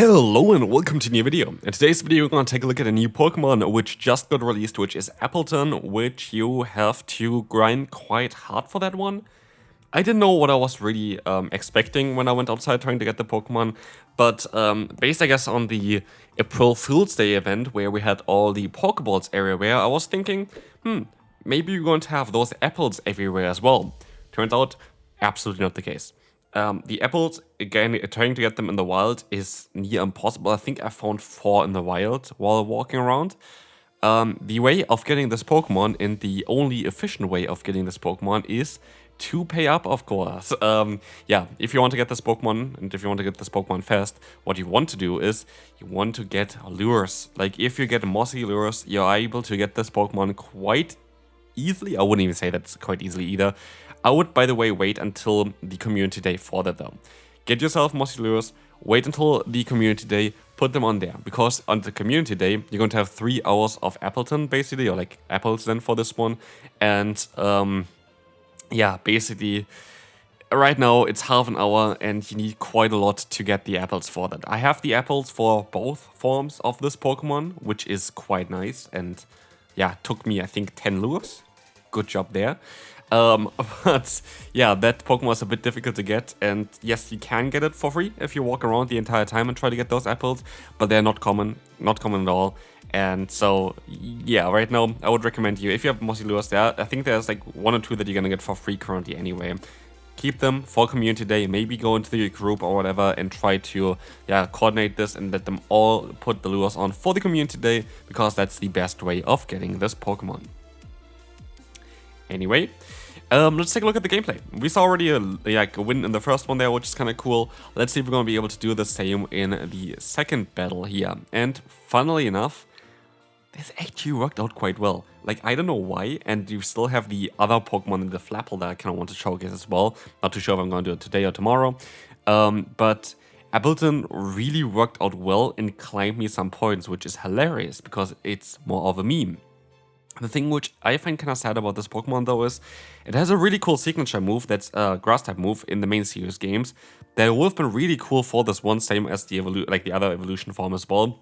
Hello and welcome to a new video. In today's video we're going to take a look at a new Pokemon which just got released, which is Appletun, which you have to grind quite hard for that one. I didn't know what I was really expecting when I went outside trying to get the Pokemon, but based I guess on the April Fool's Day event where we had all the Pokeballs everywhere, I was thinking, maybe you're going to have those apples everywhere as well. Turns out, absolutely not the case. The apples, again, trying to get them in the wild is near impossible. I think I found 4 in the wild while walking around. The way of getting this Pokemon, and the only efficient way of getting this Pokemon, is to pay up, of course. Yeah, if you want to get this Pokemon, and if you want to get this Pokemon fast, what you want to do is, you want to get lures. Like, if you get mossy lures, you're able to get this Pokemon quite easily. I wouldn't even say that's quite easily either. I would, by the way, wait until the community day for that though. Get yourself mossy lures, wait until the community day, put them on there. Because on the community day, you're going to have 3 hours of Appletun, basically, or like apples then for this one. And yeah, basically, right now it's half an hour and you need quite a lot to get the apples for that. I have the apples for both forms of this Pokemon, which is quite nice. And yeah, took me, I think, 10 lures. Good job there. But yeah, that Pokemon was a bit difficult to get, and yes, you can get it for free if you walk around the entire time and try to get those apples, but they're not common at all. And so yeah, right now I would recommend you, if you have mossy lures there, I think there's like 1 or 2 that you're gonna get for free currently anyway. Keep them for community day, maybe go into your group or whatever and try to coordinate this and let them all put the lures on for the community day, because that's the best way of getting this Pokemon. Anyway, let's take a look at the gameplay. We saw already a win in the first one there, which is kind of cool. Let's see if we're going to be able to do the same in the second battle here. And funnily enough, this actually worked out quite well. Like, I don't know why, and you still have the other Pokemon in the Flapple that I kind of want to showcase as well. Not too sure if I'm going to do it today or tomorrow. But Appletun really worked out well and climbed me some points, which is hilarious because it's more of a meme. The thing which I find kind of sad about this Pokemon though is it has a really cool signature move that's a grass type move in the main series games that would have been really cool for this one, same as the other evolution form as well.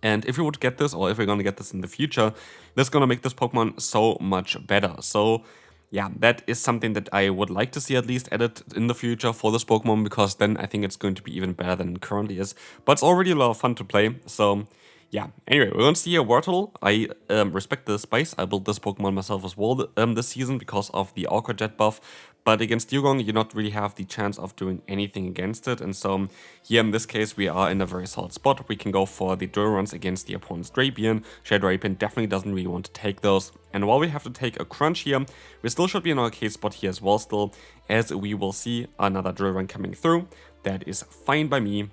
And if we would get this, or if we're going to get this in the future, this is going to make this Pokemon so much better. So yeah, that is something that I would like to see at least added in the future for this Pokemon, because then I think it's going to be even better than it currently is. But it's already a lot of fun to play, so yeah, anyway, we're going to see a Wurtle. I respect the spice. I built this Pokemon myself as well this season because of the Awkward Jet buff. But against Dugong, you not really have the chance of doing anything against it. And so here in this case, we are in a very solid spot. We can go for the drill runs against the opponent's Drapion. Drapion definitely doesn't really want to take those. And while we have to take a crunch here, we still should be in our case spot here as well still, as we will see another drill run coming through. That is fine by me.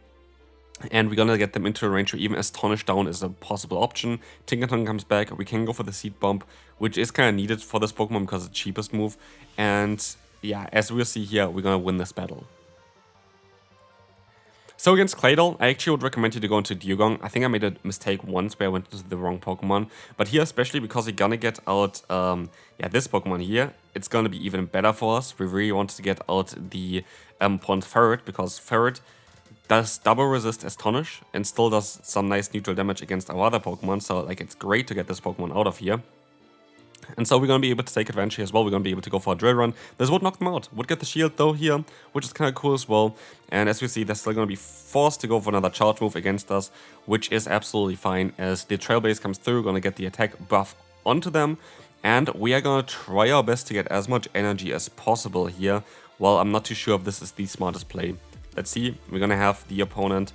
And we're gonna get them into a range where even Astonish down is a possible option. Tinkaton comes back, we can go for the Seed Bomb, which is kind of needed for this Pokemon because it's the cheapest move. And yeah, as we'll see here, we're gonna win this battle. So against Claydol, I actually would recommend you to go into Dugong. I think I made a mistake once where I went into the wrong Pokemon. But here, especially because we're gonna get out this Pokemon here, it's gonna be even better for us. We really wanted to get out the Pond Ferret, because Ferret does double resist Astonish and still does some nice neutral damage against our other Pokemon, so like it's great to get this Pokemon out of here. And so we're going to be able to take advantage here as well. We're going to be able to go for a Drill Run. This would knock them out. Would get the shield though here, which is kind of cool as well. And as we see, they're still going to be forced to go for another charge move against us, which is absolutely fine, as the Trailblaze comes through, going to get the attack buff onto them. And we are going to try our best to get as much energy as possible here. Well, I'm not too sure if this is the smartest play. Let's see, we're gonna have the opponent,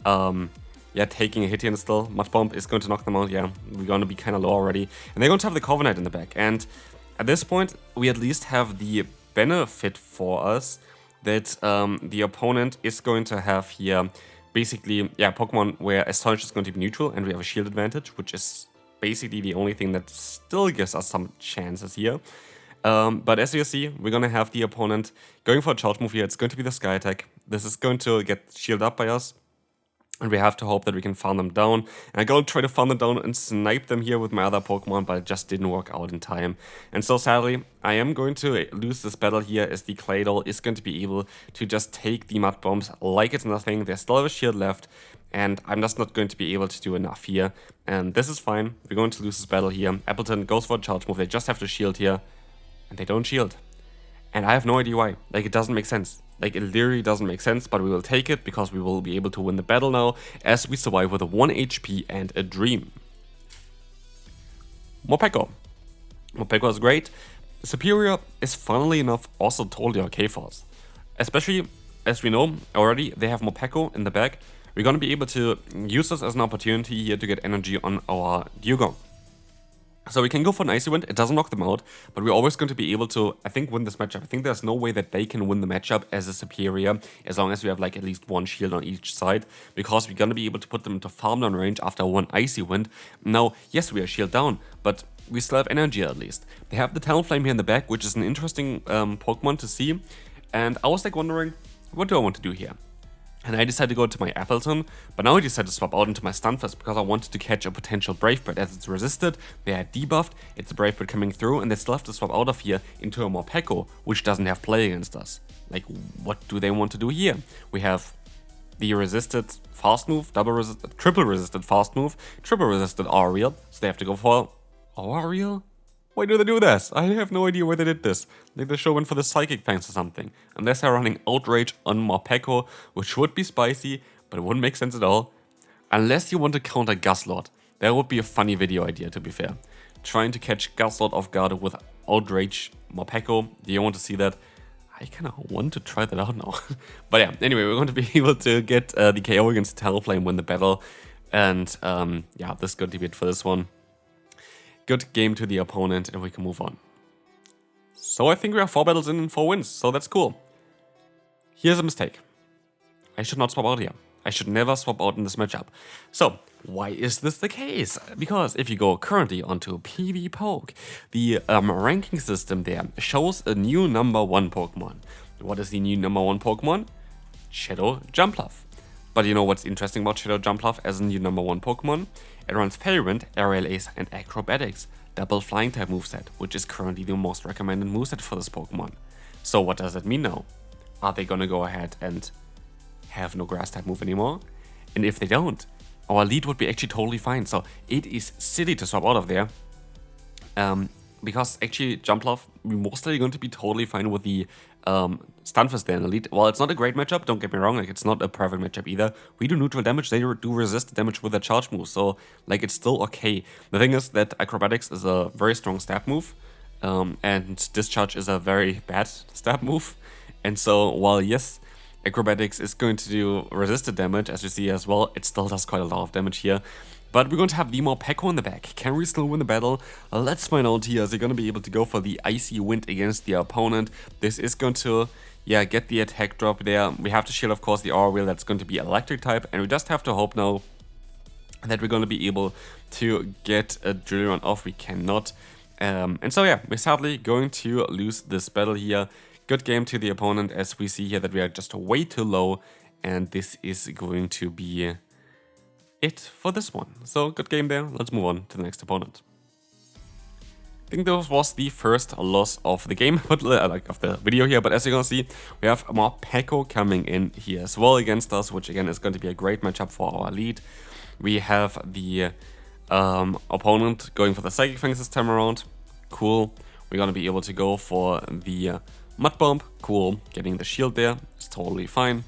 taking a hit here still. Mud Bomb is going to knock them out, yeah. We're gonna be kind of low already. And they're going to have the Covenant in the back. And at this point, we at least have the benefit for us that the opponent is going to have here, basically, Pokemon where Astonish is going to be neutral and we have a shield advantage, which is basically the only thing that still gives us some chances here. But as you see, we're going to have the opponent going for a charge move here. It's going to be the Sky Attack. This is going to get shielded up by us. And we have to hope that we can farm them down. And I go try to farm them down and snipe them here with my other Pokemon, but it just didn't work out in time. And so sadly, I am going to lose this battle here as the Claydol is going to be able to just take the Mud Bombs like it's nothing. They still have a shield left, and I'm just not going to be able to do enough here. And this is fine. We're going to lose this battle here. Appletun goes for a charge move. They just have to shield here, and they don't shield. And I have no idea why. Like, it doesn't make sense. Like, it literally doesn't make sense, but we will take it because we will be able to win the battle now as we survive with a 1 HP and a Dream. Morpeko. Morpeko is great. Superior is funnily enough also totally okay for us. Especially, as we know already, they have Morpeko in the back. We're going to be able to use this as an opportunity here to get energy on our Dugong. So we can go for an Icy Wind, it doesn't knock them out, but we're always going to be able to, I think, win this matchup. I think there's no way that they can win the matchup as a superior, as long as we have like at least one shield on each side, because we're going to be able to put them into farm down range after one Icy Wind. Now, yes, we are shield down, but we still have energy at least. They have the Talonflame here in the back, which is an interesting Pokemon to see, and I was like wondering, what do I want to do here? And I decided to go to my Appletun, but now I decided to swap out into my Stunfisk because I wanted to catch a potential Brave Bird. As it's resisted, they are debuffed, it's a Brave Bird coming through, and they still have to swap out of here into a Morpeko, which doesn't have play against us. Like, what do they want to do here? We have the resisted fast move, triple resisted fast move, triple resisted Aerial, so they have to go for Aerial? Why do they do this? I have no idea why they did this. Like, they should went for the Psychic Fangs or something. Unless they're running Outrage on Morpeko, which would be spicy, but it wouldn't make sense at all. Unless you want to counter Guslord. That would be a funny video idea, to be fair. Trying to catch Guslord off guard with Outrage Morpeko. Do you want to see that? I kind of want to try that out now. But yeah, anyway, we're going to be able to get the KO against Talonflame, win the battle. And yeah, this is going to be it for this one. Good game to the opponent, and we can move on. So I think we have 4 battles in and 4 wins, so that's cool. Here's a mistake. I should not swap out here. I should never swap out in this matchup. So, why is this the case? Because if you go currently onto PvPoke, the ranking system there shows a new number 1 Pokemon. What is the new number 1 Pokemon? Shadow Jumpluff. But you know what's interesting about Shadow Jumpluff as a new number 1 Pokemon? It runs Fairy Wind, Aerial Ace, and Acrobatics, double flying type moveset, which is currently the most recommended moveset for this Pokemon. So what does that mean now? Are they gonna go ahead and have no grass type move anymore? And if they don't, our lead would be actually totally fine. So it is silly to swap out of there. Because actually Jumpluff, we're mostly going to be totally fine with the Stunfisk there in the lead. Well, it's not a great matchup, don't get me wrong, like it's not a perfect matchup either. We do neutral damage, they do resist damage with their charge move, so like it's still okay. The thing is that Acrobatics is a very strong stab move, and Discharge is a very bad stab move. And so while yes, Acrobatics is going to do resisted damage, as you see as well, it still does quite a lot of damage here. But we're going to have the Morpeko in the back. Can we still win the battle? Let's find out here. Is he going to be able to go for the Icy Wind against the opponent? This is going to, yeah, get the attack drop there. We have to shield, of course, the Aura that's going to be electric type. And we just have to hope now that we're going to be able to get a Drill Run off. We cannot. And so, yeah, we're sadly going to lose this battle here. Good game to the opponent, as we see here that we are just way too low. And this is going to be it for this one. So good game there. Let's move on to the next opponent. I think this was the first loss of the game, but like of the video here. But as you're gonna see, we have Morpeko coming in here as well against us, which again is going to be a great matchup for our lead. We have the opponent going for the Psychic Fangs this time around. Cool. We're gonna be able to go for the Mud Bomb. Cool. Getting the shield there is totally fine.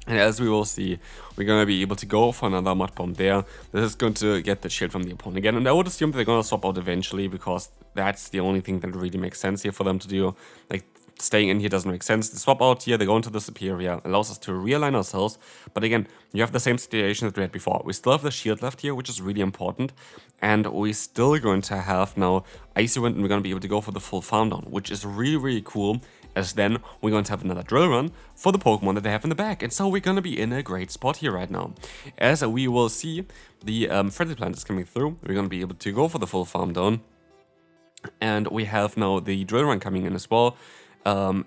And as we will see, we're going to be able to go for another Mud Bomb there. This is going to get the shield from the opponent again. And I would assume that they're going to swap out eventually, because that's the only thing that really makes sense here for them to do. Like, staying in here doesn't make sense. They swap out here, they go into the Superior, allows us to realign ourselves. But again, you have the same situation that we had before. We still have the shield left here, which is really important. And we're still going to have now Icy Wind, and we're going to be able to go for the full farm down, which is really, really cool. As then we're going to have another Drill Run for the Pokemon that they have in the back. And so we're going to be in a great spot here right now. As we will see, the Friendly Plant is coming through. We're going to be able to go for the full farm down. And we have now the Drill Run coming in as well.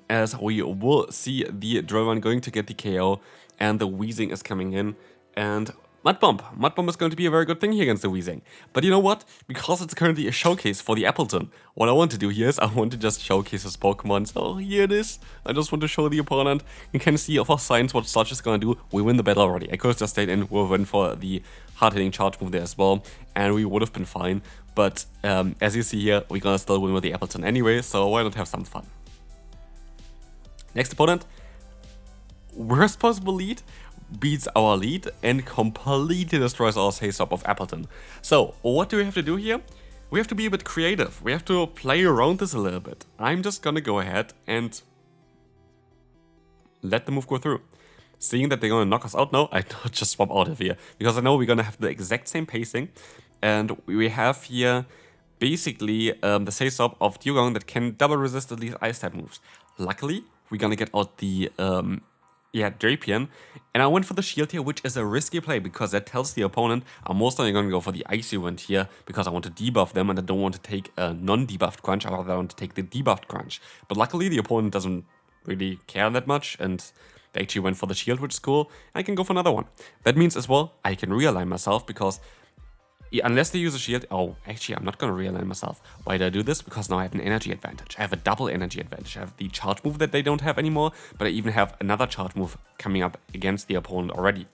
As we will see the Drill Run going to get the KO. And the Weezing is coming in. And Mud Bomb is going to be a very good thing here against the Weezing. But you know what? Because it's currently a showcase for the Appletun, what I want to do here is I want to just showcase his Pokemon. So here it is. I just want to show the opponent. You can see of our signs what Sludge is going to do. We win the battle already. I could have just stayed in. We'll win for the hard-hitting charge move there as well. And we would have been fine. But as you see here, we're going to still win with the Appletun anyway. So why not have some fun? Next opponent. Worst possible lead. Beats our lead and completely destroys our Say-Stop of Appletun. So, what do we have to do here? We have to be a bit creative. We have to play around this a little bit. I'm just gonna go ahead and let the move go through. Seeing that they're gonna knock us out now, I just swap out of here. Because I know we're gonna have the exact same pacing. And we have here basically the Say-Stop of Dugong that can double resist at least Ice-type moves. Luckily, we're gonna get out the Drapion, and I went for the shield here, which is a risky play because that tells the opponent I'm most likely going to go for the Icy Wind here because I want to debuff them and I don't want to take a non-debuffed crunch, I rather want to take the debuffed crunch. But luckily the opponent doesn't really care that much and they actually went for the shield, which is cool. I can go for another one. That means as well I can realign myself because unless they use a shield, oh, actually, I'm not going to realign myself. Why do I do this? Because now I have an energy advantage. I have a double energy advantage. I have the charge move that they don't have anymore, but I even have another charge move coming up against the opponent already.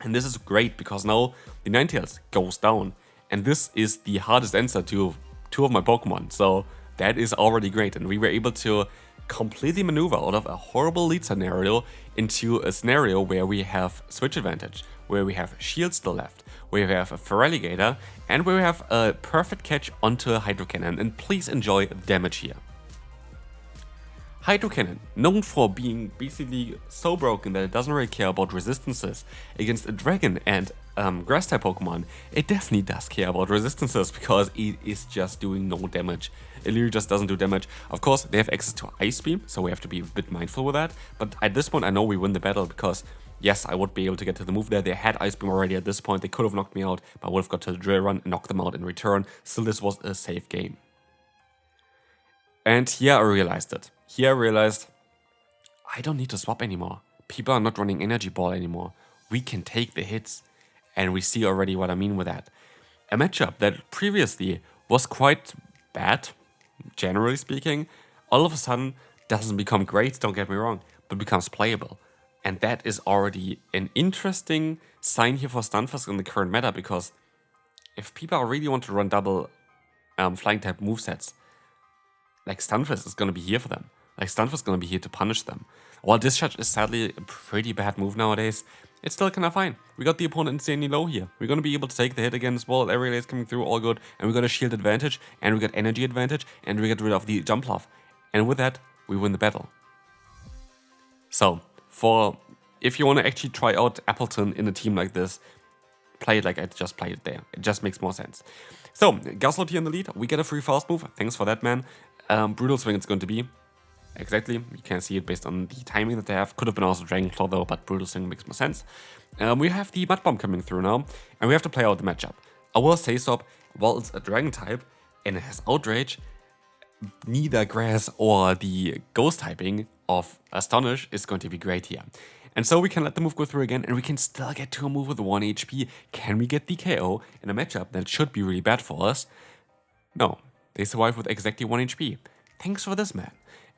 And this is great because now the Ninetales goes down. And this is the hardest answer to two of my Pokemon. So that is already great. And we were able to completely maneuver out of a horrible lead scenario into a scenario where we have switch advantage, where we have shield still left, where we have a Feraligatr, and where we have a perfect catch onto a Hydro Cannon, and please enjoy the damage here. Hydro Cannon, known for being basically so broken that it doesn't really care about resistances against a Dragon and Grass-type Pokemon, it definitely does care about resistances because it is just doing no damage. It literally just doesn't do damage. Of course, they have access to Ice Beam, so we have to be a bit mindful with that, but at this point I know we win the battle because yes, I would be able to get to the move there. They had Ice Beam already at this point. They could have knocked me out, but I would have got to the Drill Run and knocked them out in return. Still, this was a safe game. And here I realized it. Here I realized I don't need to swap anymore. People are not running Energy Ball anymore. We can take the hits. And we see already what I mean with that. A matchup that previously was quite bad, generally speaking, all of a sudden doesn't become great, don't get me wrong, but becomes playable. And that is already an interesting sign here for Stunfisk in the current meta, because if people really want to run double flying type movesets, like Stunfisk is going to be here for them. Like Stunfisk is going to be here to punish them. While Discharge is sadly a pretty bad move nowadays, it's still kind of fine. We got the opponent insanely low here. We're going to be able to take the hit again as well. Every day is coming through, all good. And we got a shield advantage, and we got energy advantage, and we get rid of the jump off. And with that, we win the battle. So, if you want to actually try out Appletun in a team like this, play it like I just played it there. It just makes more sense. So, Gaslight here in the lead. We get a free fast move. Thanks for that, man. Brutal Swing it's going to be. Exactly. You can see it based on the timing that they have. Could have been also Dragon Claw though, but Brutal Swing makes more sense. We have the Mud Bomb coming through now, and we have to play out the matchup. Our Say-Stop, while it's a Dragon type, and it has Outrage, neither Grass or the Ghost typing of Astonish is going to be great here. And so we can let the move go through again, and we can still get to a move with 1 HP. Can we get the KO in a matchup that should be really bad for us? No, they survive with exactly 1 HP. Thanks for this, man.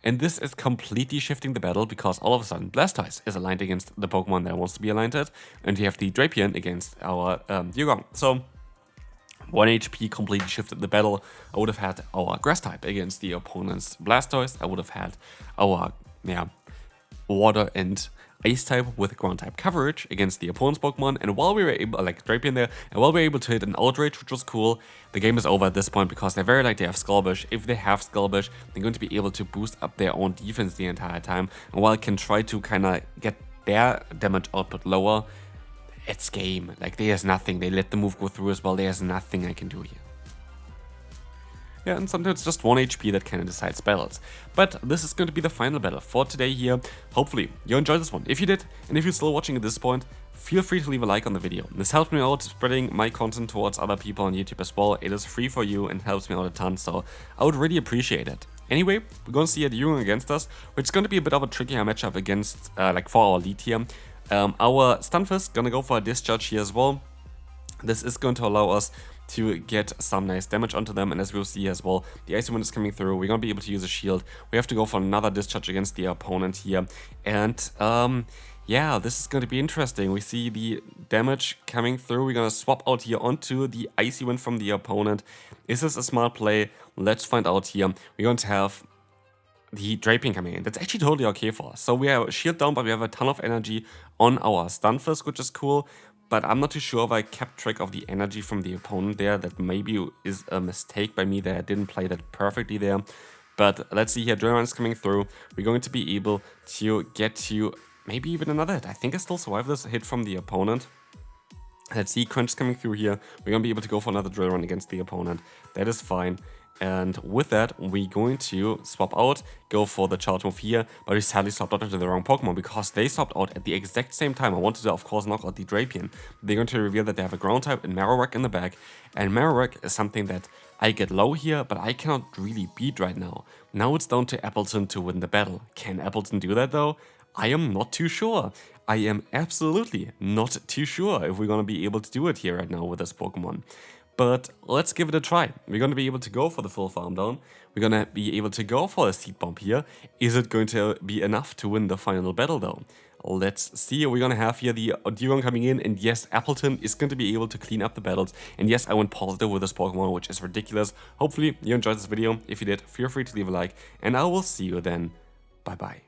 And this is completely shifting the battle because all of a sudden Blastoise is aligned against the Pokemon that wants to be aligned at, and you have the Drapion against our Dugong. So 1 HP completely shifted the battle. I would have had our Grass type against the opponent's Blastoise. I would have had our Water and Ice type with Ground type coverage against the opponent's Pokemon, and while we were able, like Drapion there, and while we were able to hit an Outrage, which was cool, the game is over at this point because they're very likely to have Skullbush. If they have Skullbush, they're going to be able to boost up their own defense the entire time, and while I can try to kind of get their damage output lower, it's game. Like, there's nothing. They let the move go through as well. There's nothing I can do here. Yeah, and sometimes it's just 1 HP that kind of decides battles. But this is going to be the final battle for today here. Hopefully you enjoyed this one. If you did, and if you're still watching at this point, feel free to leave a like on the video. This helps me out spreading my content towards other people on YouTube as well. It is free for you and helps me out a ton, so I would really appreciate it. Anyway, we're going to see a Dugong against us, which is going to be a bit of a trickier matchup against, for our lead here. Our Stunfisk gonna go for a Discharge here as well. This is going to allow us to get some nice damage onto them, and as we'll see as well, the Icy Wind is coming through. We're gonna be able to use a shield. We have to go for another Discharge against the opponent here, and yeah, this is going to be interesting. We see the damage coming through. We're gonna swap out here onto the Icy Wind from the opponent. Is this a smart play? Let's find out here. We're going to have the Draping coming in. That's actually totally okay for us. So we have a shield down, but we have a ton of energy on our Stunfisk, which is cool. But I'm not too sure if I kept track of the energy from the opponent there. That maybe is a mistake by me that I didn't play that perfectly there. But let's see here, Germnaa is coming through. We're going to be able to get to maybe even another hit. I think I still survived this hit from the opponent. Let's see, Crunch is coming through here. We're going to be able to go for another drill run against the opponent. That is fine. And with that, we're going to swap out, go for the charge move here, but we sadly swapped out into the wrong Pokemon because they swapped out at the exact same time. I wanted to, of course, knock out the Drapion. They're going to reveal that they have a ground type and Marowak in the back, and Marowak is something that I get low here, but I cannot really beat right now. Now it's down to Appletun to win the battle. Can Appletun do that though? I am not too sure. I am absolutely not too sure if we're going to be able to do it here right now with this Pokemon. But let's give it a try. We're going to be able to go for the full farm down. We're going to be able to go for a Seed Bomb here. Is it going to be enough to win the final battle though? Let's see. We're going to have here the Dewgong coming in. And yes, Appletun is going to be able to clean up the battles. And yes, I went positive with this Pokemon, which is ridiculous. Hopefully you enjoyed this video. If you did, feel free to leave a like. And I will see you then. Bye bye.